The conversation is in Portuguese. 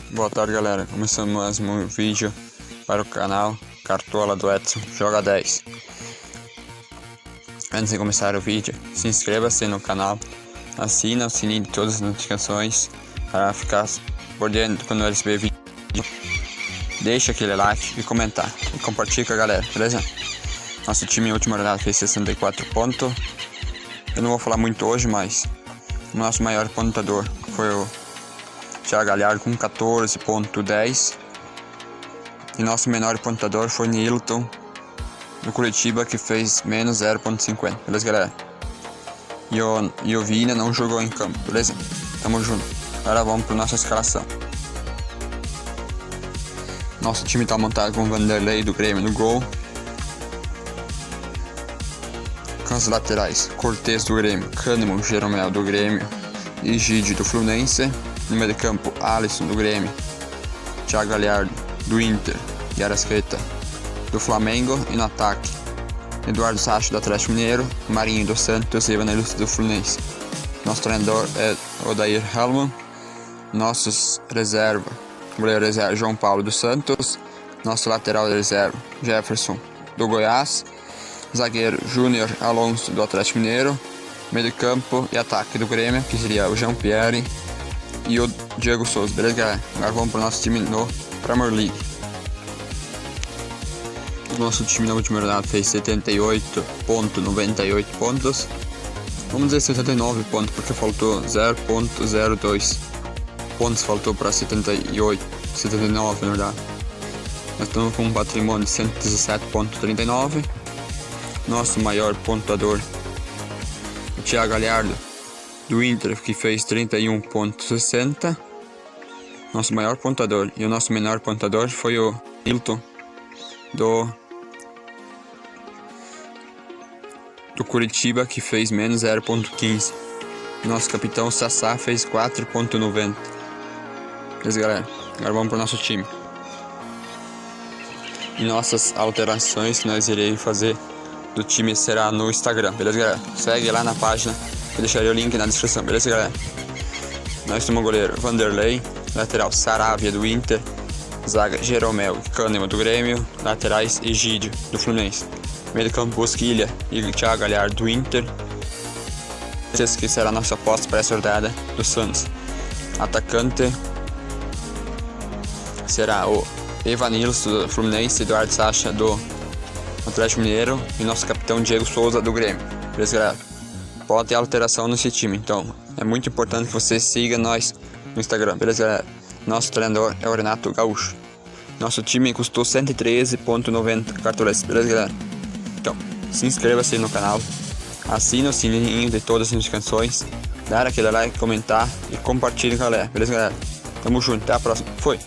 Boa tarde, galera. Começando mais um vídeo para o canal Cartola do Edson Joga 10. Antes de começar o vídeo, se inscreva-se no canal, assina o sininho de todas as notificações para ficar por dentro quando eu receber vídeo. Deixa aquele like e comentar e compartilha com a galera, beleza? Nosso time em última rodada fez 64 pontos. Eu não vou falar muito hoje, mas o nosso maior pontuador foi o Thiago Galhardo com 14.10 e nosso menor pontuador foi Nilton do Curitiba, que fez menos 0.50, beleza, galera? E o Vina não jogou em campo, beleza? Tamo junto. Agora vamos para nossa escalação. Nosso time tá montado com o Vanderlei do Grêmio no gol, com as laterais Cortez do Grêmio, Cânimo, Jeromel do Grêmio e Gide do Fluminense. No meio de campo, Alisson do Grêmio, Thiago Galhardo do Inter e Arrascaeta do Flamengo. E no ataque, Eduardo Sacha do Atlético Mineiro, Marinho do Santos e Evanilson do Fluminense. Nosso treinador é Odair Hellmann. Nossos reserva, goleiro reserva João Paulo dos Santos. Nosso lateral de reserva Jefferson do Goiás. Zagueiro Júnior Alonso do Atlético Mineiro. Meio de campo e ataque do Grêmio, que seria o Jean-Pierre e o Diego Souza, beleza, galera? Agora vamos para o nosso time no Premier League. O nosso time na última rodada fez 78.98 pontos. Vamos dizer 79 pontos, porque faltou 0.02 pontos, faltou para 78, 79 na verdade. Nós estamos com um patrimônio de 117.39. Nosso maior pontuador, o Thiago Galhardo do Inter, que fez 31.60. Nosso maior pontuador. E o nosso menor pontuador foi o Nilton do Curitiba, que fez menos 0.15. Nosso capitão Sassá fez 4.90. Beleza, galera? Agora vamos para o nosso time. E nossas alterações que nós iremos fazer do time será no Instagram, beleza, galera? Segue lá na página, eu deixarei o link na descrição, beleza, galera? Nós temos o goleiro Vanderlei, lateral Saravia do Inter, zaga Jeromel e Cânimo do Grêmio, laterais Egídio do Fluminense, meio de campo Bosquilha e Thiago Galhardo do Inter. Esse que será a nossa aposta para essa rodada do Santos. Atacante será o Evanilson do Fluminense, Eduardo Sacha do Atlético Mineiro e nosso capitão Diego Souza do Grêmio, beleza, galera? Pode ter alteração nesse time, então é muito importante que você siga nós no Instagram, beleza, galera? Nosso treinador é o Renato Gaúcho. Nosso time custou 113.90 cartões, beleza, galera? Então, se inscreva-se no canal, assina o sininho de todas as notificações, dá aquele like, comentar e compartilhe, galera, beleza, galera? Tamo junto, até a próxima, foi!